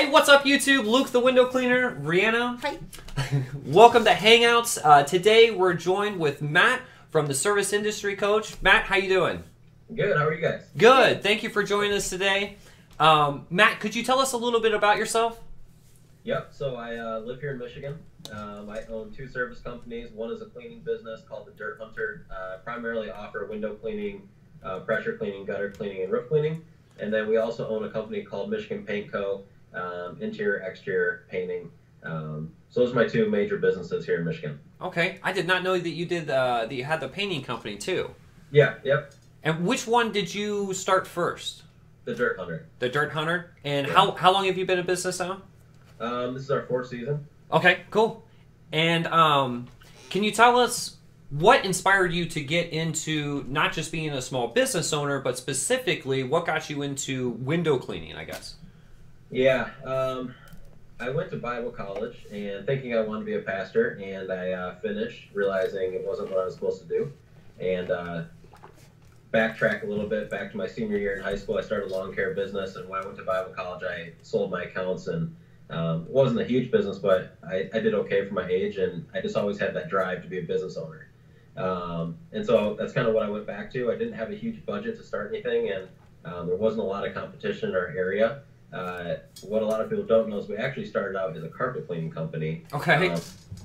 Hey, what's up, YouTube? Luke the window cleaner, Reanna. Hi. Welcome to Hangouts. Today we're joined with Matt from the Service Industry Coach. Matt, how you doing? Good. How are you guys? Good. Thank you for joining us today. Matt, could you tell us a little bit about yourself? Yep. So I live here in Michigan. I own two service companies. One is a cleaning business called the Dirt Hunter. Primarily offer window cleaning, pressure cleaning, gutter cleaning, and roof cleaning. And then we also own a company called Michigan Paint Co. Interior, exterior painting. So those are my two major businesses here in Michigan. Okay. I did not know that you did that you had the painting company too. Yeah. Yep. And which one did you start first? The Dirt Hunter. The Dirt Hunter. And Yeah. how long have you been in business now? This is our fourth season. Okay, cool. And can you tell us what inspired you to get into not just being a small business owner, but specifically what got you into window cleaning, I guess? Yeah. I went to Bible college and thinking I wanted to be a pastor, and I finished realizing it wasn't what I was supposed to do. And backtrack a little bit back to my senior year in high school, I started a lawn care business, and when I went to Bible college, I sold my accounts, and it wasn't a huge business, but I did okay for my age, and I just always had that drive to be a business owner. And so that's kind of what I went back to. I didn't have a huge budget to start anything, and there wasn't a lot of competition in our area. What a lot of people don't know is we actually started out as a carpet cleaning company. Okay.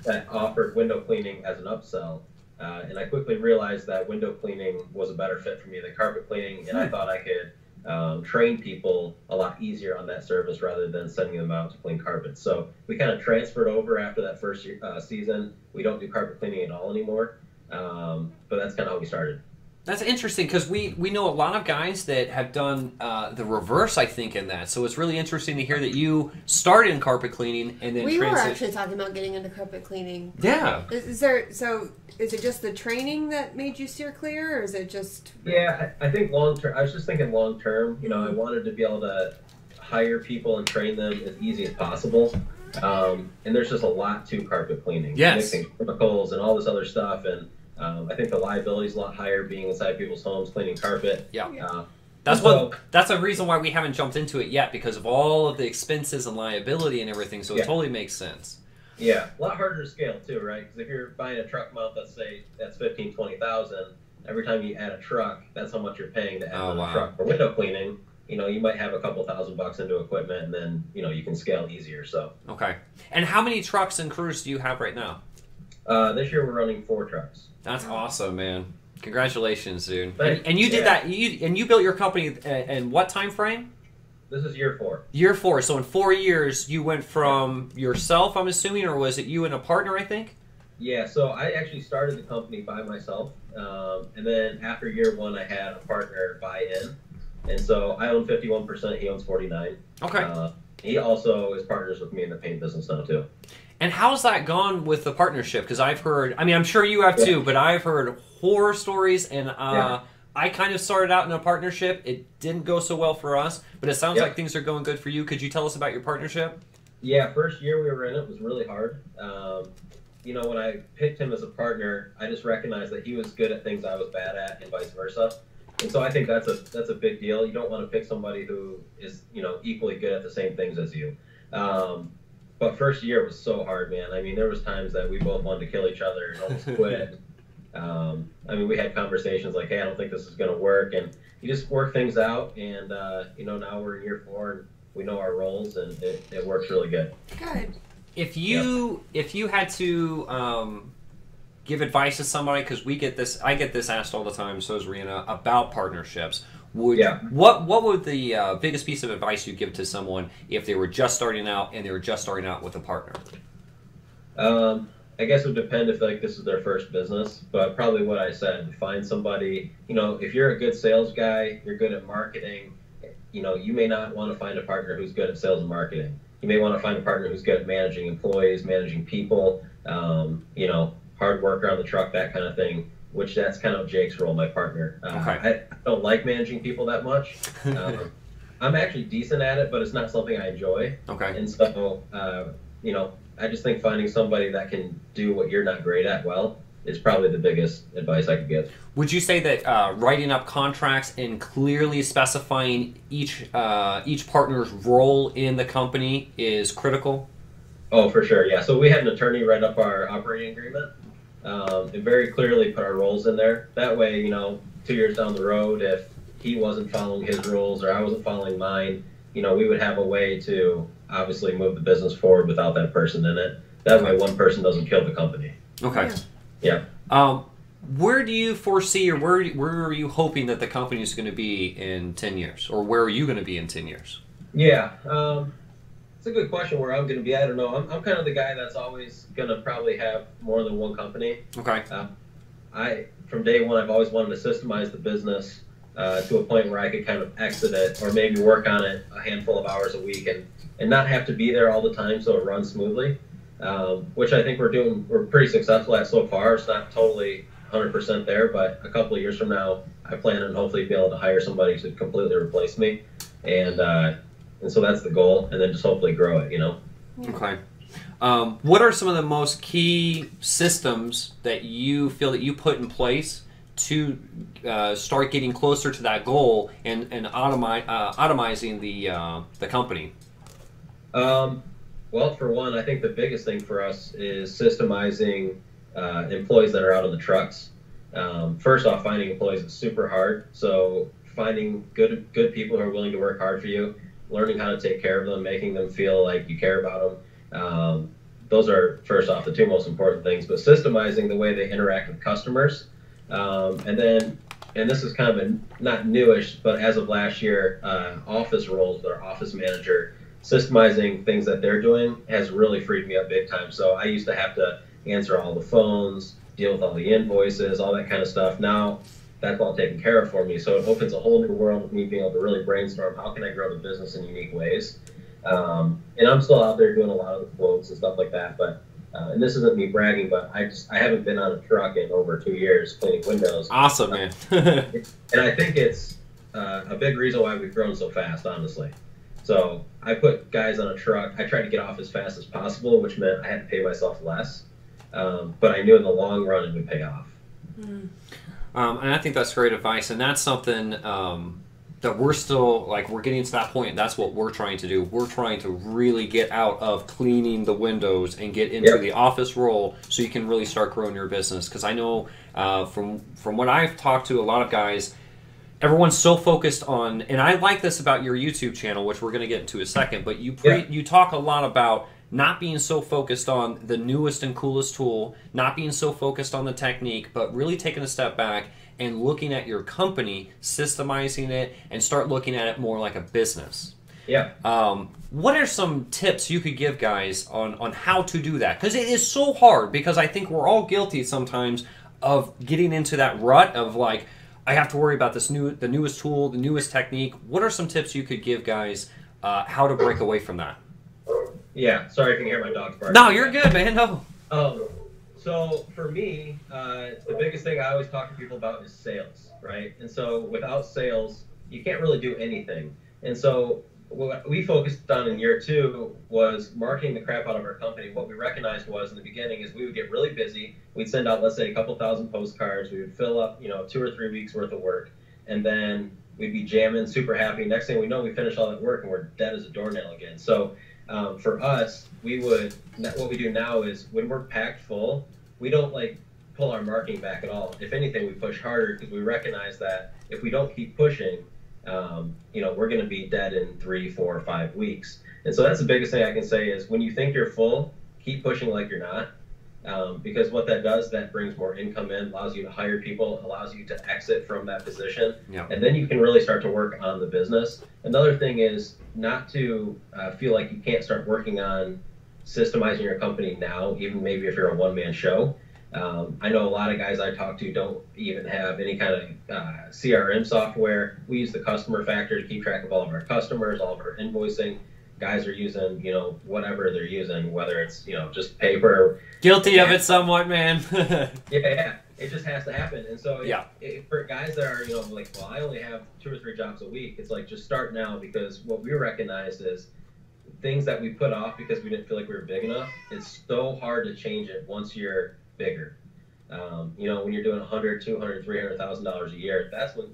That offered window cleaning as an upsell. And I quickly realized that window cleaning was a better fit for me than carpet cleaning, and I thought I could train people a lot easier on that service rather than sending them out to clean carpets. So we kind of transferred over after that first season. We don't do carpet cleaning at all anymore, but that's kind of how we started. That's interesting because we know a lot of guys that have done the reverse, I think, in that. So it's really interesting to hear that you started in carpet cleaning and then We were actually talking about getting into carpet cleaning. Yeah. Is it just the training that made you steer clear, or is it just... Yeah, I think long term. I was just thinking long term. You know, I wanted to be able to hire people and train them as easy as possible. And there's just a lot to carpet cleaning. Yes. Mixing chemicals and all this other stuff, and I think the liability is a lot higher being inside people's homes cleaning carpet. Yeah. That's a reason why we haven't jumped into it yet, because of all of the expenses and liability and everything. So it totally makes sense. Yeah, a lot harder to scale too, right? Because if you're buying a truck mount, let's say that's $15,000-$20,000. Every time you add a truck, that's how much you're paying to add a truck for window cleaning. You know, you might have a couple $1,000 into equipment, and then you can scale easier. So okay. And how many trucks and crews do you have right now? This year we're running 4 trucks. That's awesome, man. Congratulations, dude. Thanks. And you did that. You built your company in what time frame? This is year 4. Year 4. So in 4 years, you went from yourself, I'm assuming, or was it you and a partner, I think? Yeah, so I actually started the company by myself. And then after year 1, I had a partner buy in. And so I own 51%, he owns 49%. Okay. He also is partners with me in the paint business now, too. And how's that gone with the partnership? Because I've heard, I mean, I'm sure you have too, but I've heard horror stories, and I kind of started out in a partnership. It didn't go so well for us, but it sounds like things are going good for you. Could you tell us about your partnership? Yeah, first year we were in it was really hard. When I picked him as a partner, I just recognized that he was good at things I was bad at, and vice versa. And so I think that's a big deal. You don't want to pick somebody who is equally good at the same things as you. But first year was so hard, man. I mean, there was times that we both wanted to kill each other and almost quit. I mean, we had conversations like, hey, I don't think this is going to work. And you just work things out. And, now we're in year 4 and we know our roles, and it works really good. Good. If you had to give advice to somebody, because I get this asked all the time, so is Reanna, about partnerships. What would the biggest piece of advice you give to someone if they were just starting out and they were just starting out with a partner? I guess it would depend if this is their first business, but probably what I said, find somebody, if you're a good sales guy, you're good at marketing, you may not want to find a partner who's good at sales and marketing. You may want to find a partner who's good at managing employees, managing people, hard work around the truck, that kind of thing. Which that's kind of Jake's role, my partner. I don't like managing people that much. I'm actually decent at it, but it's not something I enjoy. Okay. And so, I just think finding somebody that can do what you're not great at well is probably the biggest advice I could give. Would you say that writing up contracts and clearly specifying each partner's role in the company is critical? Oh, for sure, yeah. So we had an attorney write up our operating agreement and very clearly put our roles in there. That way, 2 years down the road, if he wasn't following his rules or I wasn't following mine, we would have a way to obviously move the business forward without that person in it. That way one person doesn't kill the company. Okay. Yeah. Where do you foresee, or where are you hoping that the company is going to be in 10 years? Or where are you going to be in 10 years? Yeah. It's a good question where I'm going to be. I don't know. I'm kind of the guy that's always going to probably have more than one company. Okay. From day one, I've always wanted to systemize the business to a point where I could kind of exit it or maybe work on it a handful of hours a week and not have to be there all the time so it runs smoothly, which I think we're pretty successful at so far. It's not totally 100% there, but a couple of years from now, I plan on hopefully be able to hire somebody to completely replace me. And so that's the goal, and then just hopefully grow it, Okay. What are some of the most key systems that you feel that you put in place to start getting closer to that goal and automizing the company? Well, for one, I think the biggest thing for us is systemizing employees that are out on the trucks. First off, finding employees is super hard, so finding good people who are willing to work hard for you, learning how to take care of them, making them feel like you care about them. Those are, first off, the two most important things. But systemizing the way they interact with customers. And this is kind of not newish, but as of last year, office roles, their office manager, systemizing things that they're doing has really freed me up big time. So I used to have to answer all the phones, deal with all the invoices, all that kind of stuff. Now, that's all taken care of for me. So it opens a whole new world of me being able to really brainstorm how can I grow the business in unique ways. And I'm still out there doing a lot of the quotes and stuff like that. But and this isn't me bragging, but I haven't been on a truck in over 2 years cleaning windows. Awesome, man. And I think it's a big reason why we've grown so fast, honestly. So I put guys on a truck. I tried to get off as fast as possible, which meant I had to pay myself less. But I knew in the long run it would pay off. Mm. And I think that's great advice, and that's something that we're still, we're getting to that point. That's what we're trying to do. We're trying to really get out of cleaning the windows and get into the office role so you can really start growing your business. Because I know from what I've talked to a lot of guys, everyone's so focused on, and I like this about your YouTube channel, which we're going to get into in a second, but you talk a lot about not being so focused on the newest and coolest tool, not being so focused on the technique, but really taking a step back and looking at your company, systemizing it, and start looking at it more like a business. Yeah. What are some tips you could give guys on how to do that? Because it is so hard, because I think we're all guilty sometimes of getting into that rut of I have to worry about the newest tool, the newest technique. What are some tips you could give guys how to break away from that? Yeah, sorry if you can hear my dog's barking. No, you're good, man. No. So for me, the biggest thing I always talk to people about is sales, right? And so without sales, you can't really do anything. And so what we focused on in year 2 was marketing the crap out of our company. What we recognized was in the beginning is we would get really busy. We'd send out, let's say, a couple thousand postcards. We would fill up, 2 or 3 weeks worth of work. And then we'd be jamming, super happy. Next thing we know, we finish all that work and we're dead as a doornail again. So for us, what we do now is when we're packed full, we don't pull our marketing back at all. If anything, we push harder because we recognize that if we don't keep pushing, we're going to be dead in 3, 4, 5 weeks. And so that's the biggest thing I can say is when you think you're full, keep pushing like you're not. Because what that does, that brings more income in, allows you to hire people, allows you to exit from that position. Yeah. And then you can really start to work on the business. Another thing is not to feel like you can't start working on systemizing your company now, even maybe if you're a one-man show. I know a lot of guys I talk to don't even have any kind of CRM software. We use the customer factor to keep track of all of our customers, all of our invoicing. Guys are using, whatever they're using, whether it's, just paper. Guilty of it somewhat, man. Yeah. It just has to happen. And so for guys that are, well, I only have 2 or 3 jobs a week, it's just start now, because what we recognized is things that we put off because we didn't feel like we were big enough, it's so hard to change it once you're bigger. You know, when you're doing 100, 200, $300,000 a year, that's when,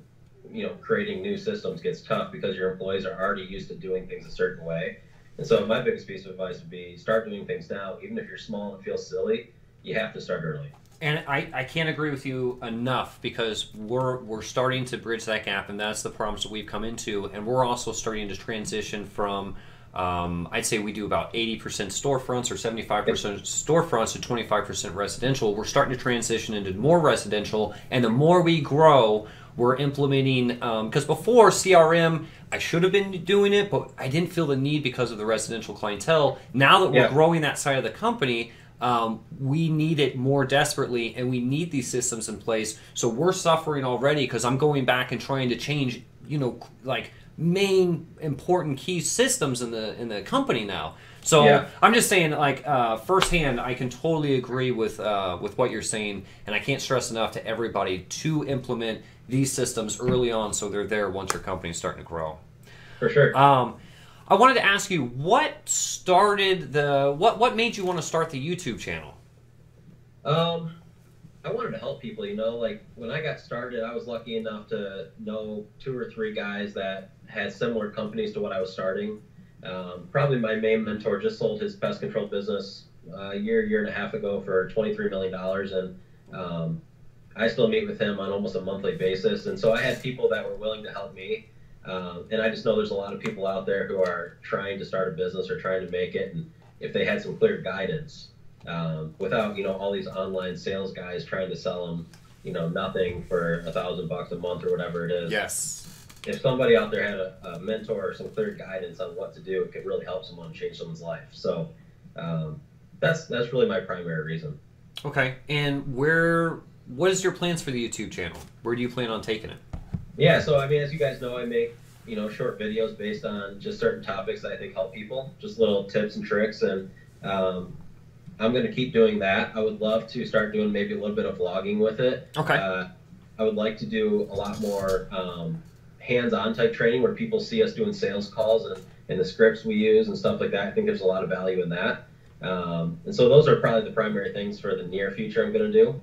you know, creating new systems gets tough because your employees are already used to doing things a certain way. And so my biggest piece of advice would be start doing things now. Even if you're small and feel silly, you have to start early. And I can't agree with you enough, because we're starting to bridge that gap, and that's the problems that we've come into. And we're also starting to transition from, I'd say we do about 80% storefronts or 75% storefronts to 25% residential. We're starting to transition into more residential, and the more we grow, we're implementing, because before CRM, I should have been doing it, but I didn't feel the need because of the residential clientele. Now that we're growing that side of the company, we need it more desperately, and we need these systems in place. So we're suffering already because I'm going back and trying to change, you know, like main important key systems in the company now. So I'm just saying, like, firsthand, I can totally agree with what you're saying, and I can't stress enough to everybody to implement these systems early on so they're there once your company's starting to grow. For sure. I wanted to ask you, what started what made you want to start the YouTube channel? I wanted to help people, you know, like when I got started, I was lucky enough to know 2 or 3 guys that had similar companies to what I was starting. Probably my main mentor just sold his pest control business a year and a half ago for $23 million. And I still meet with him on almost a monthly basis. And so I had people that were willing to help me. And I just know there's a lot of people out there who are trying to start a business or trying to make it. And if they had some clear guidance, without, you know, all these online sales guys trying to sell them, you know, nothing for $1,000 a month or whatever it is. Yes. If somebody out there had a mentor or some clear guidance on what to do, it could really help someone change someone's life. So that's really my primary reason. Okay. And what is your plans for the YouTube channel? Where do you plan on taking it? Yeah, so I mean, as you guys know, I make, you know, short videos based on just certain topics that I think help people, just little tips and tricks, and I'm going to keep doing that. I would love to start doing maybe a little bit of vlogging with it. Okay. I would like to do a lot more hands-on type training where people see us doing sales calls and the scripts we use and stuff like that. I think there's a lot of value in that. And so those are probably the primary things for the near future I'm going to do.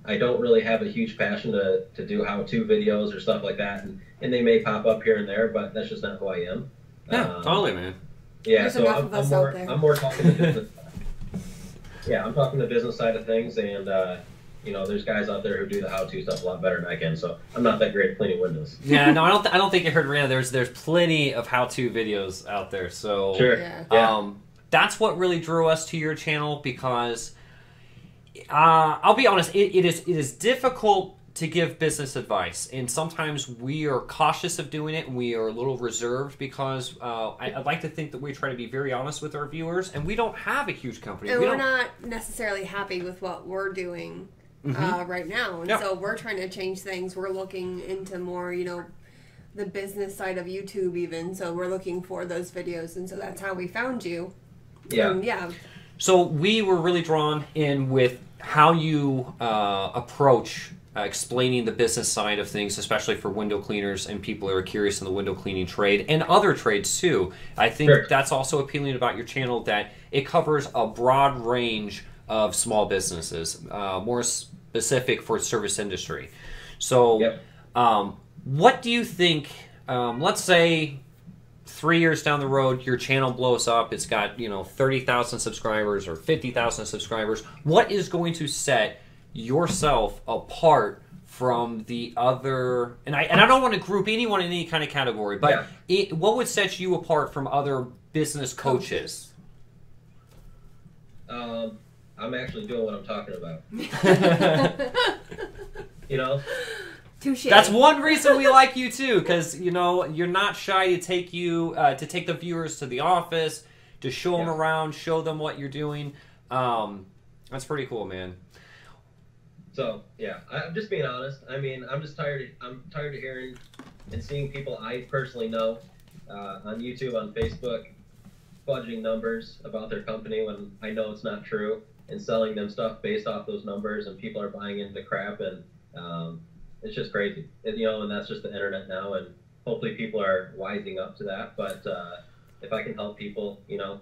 I don't really have a huge passion to do how-to videos or stuff like that, and they may pop up here and there, but that's just not who I am. Yeah, totally, man. Yeah, There's so enough of us out there. I'm more talking the business side. Yeah, I'm talking the business side of things, and you know, there's guys out there who do the how-to stuff a lot better than I can, so I'm not that great at cleaning windows. Yeah, no, I don't think you heard Reanna. There's plenty of how-to videos out there, so sure. Yeah. That's what really drew us to your channel, because I'll be honest, it is difficult to give business advice, and sometimes we are cautious of doing it, and we are a little reserved because I'd like to think that we try to be very honest with our viewers, and we don't have a huge company. And we're not necessarily happy with what we're doing right now, and so we're trying to change things. We're looking into more, you know, the business side of YouTube even, so we're looking for those videos, and so that's how we found you. Yeah. So we were really drawn in with how you approach explaining the business side of things, especially for window cleaners and people who are curious in the window cleaning trade and other trades too. I think that's also appealing about your channel, that it covers a broad range of small businesses, more specific for service industry. So what do you think, let's say 3 years down the road, your channel blows up, it's got, you know, 30,000 subscribers or 50,000 subscribers. What is going to set yourself apart from the other, and I don't want to group anyone in any kind of category, but what would set you apart from other business coaches? I'm actually doing what I'm talking about. You know? Touché. That's one reason we like you too, because, you know, you're not shy to take the viewers to the office, to show them around, show them what you're doing. That's pretty cool, man. So yeah, I'm just being honest. I mean, I'm tired of hearing and seeing people I personally know on YouTube, on Facebook, fudging numbers about their company when I know it's not true, and selling them stuff based off those numbers, and people are buying into crap, and it's just crazy. You know, and that's just the internet now, and hopefully people are wising up to that. But if I can help people, you know,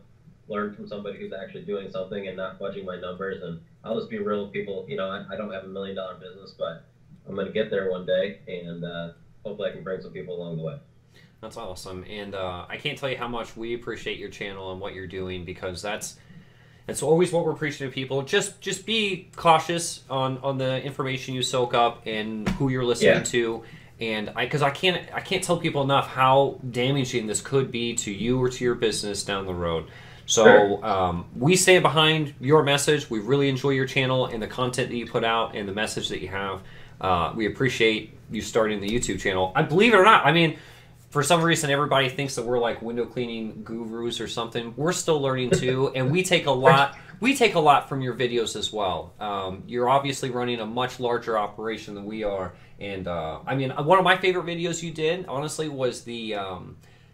learn from somebody who's actually doing something and not fudging my numbers. And I'll just be real with people. You know, I don't have $1 million business, but I'm going to get there one day, and hopefully I can bring some people along the way. That's awesome. And I can't tell you how much we appreciate your channel and what you're doing, because that's always what we're preaching to people. Just be cautious on the information you soak up and who you're listening to. And because I can't tell people enough how damaging this could be to you or to your business down the road. So we stand behind your message. We really enjoy your channel and the content that you put out and the message that you have. We appreciate you starting the YouTube channel. I believe it or not, I mean, for some reason everybody thinks that we're like window cleaning gurus or something. We're still learning too, and we take a lot from your videos as well. You're obviously running a much larger operation than we are. And I mean, one of my favorite videos you did, honestly, was the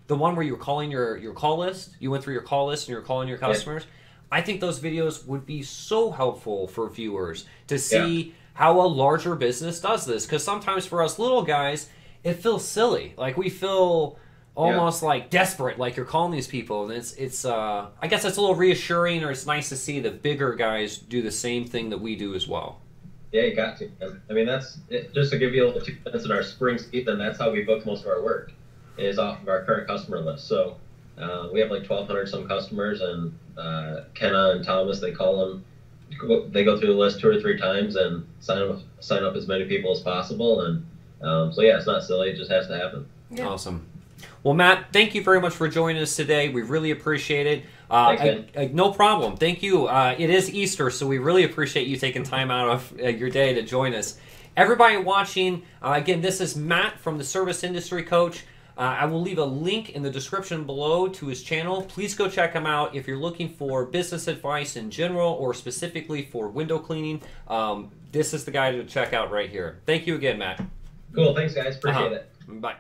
one where you were calling your call list. You went through your call list and you were calling your customers. I think those videos would be so helpful for viewers to see how a larger business does this. Because sometimes for us little guys, it feels silly. Like we feel almost like desperate, like you're calling these people. And it's I guess it's a little reassuring, or it's nice to see the bigger guys do the same thing that we do as well. Yeah, you got to. I mean, that's it, just to give you a little 2 minutes in our spring season. That's how we book most of our work, is off of our current customer list. So we have like 1,200 some customers, and Kenna and Thomas, they call them. They go through the list 2 or 3 times and sign up as many people as possible. And so yeah, it's not silly. It just has to happen. Yeah. Awesome. Well, Matt, thank you very much for joining us today. We really appreciate it. No problem. Thank you. It is Easter, so we really appreciate you taking time out of your day to join us. Everybody watching, again, this is Matt from the Service Industry Coach. I will leave a link in the description below to his channel. Please go check him out if you're looking for business advice in general or specifically for window cleaning. This is the guy to check out right here. Thank you again, Matt. Cool. Thanks, guys. Appreciate it. Bye.